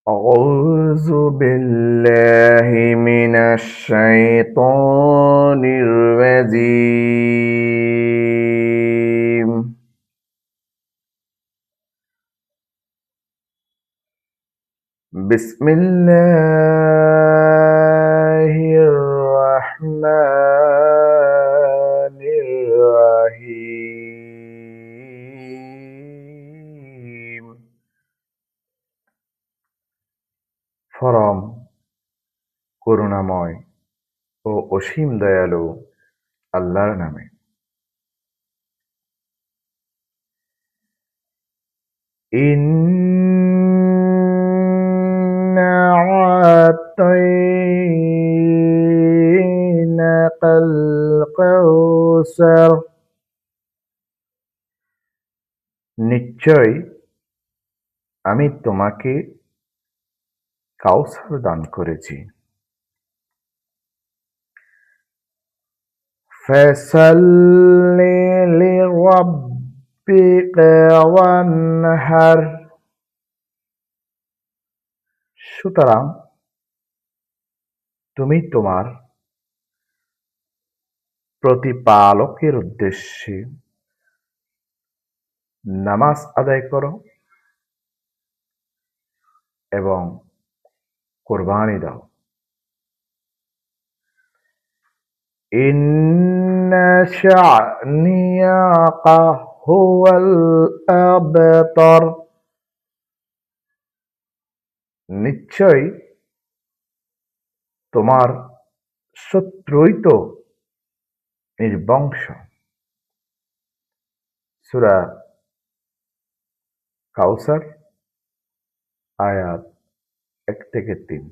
أعوذ بالله من الشيطان الرجيم بسم الله الرحمن الرحيم পরম করুণাময় ও অসীম দয়ালু আল্লাহর নামে। ইন্না আতাইনাকাল কাউসার, নিশ্চয় আমি তোমাকে কাউসার দান করেছি। ফাসাল্লি লিরাব্বিকা ওয়ানহার, সুতরাং তুমি তোমার প্রতিপালকের উদ্দেশ্যে নামাজ আদায় করো এবং কোরবানি দাও। ইন্না শানিয়াকা হুয়াল আবতার, নিশ্চয় তোমার শত্রুই তো নির্বংশ। সূরা কাউসার, আয়াত 1 থেকে 3।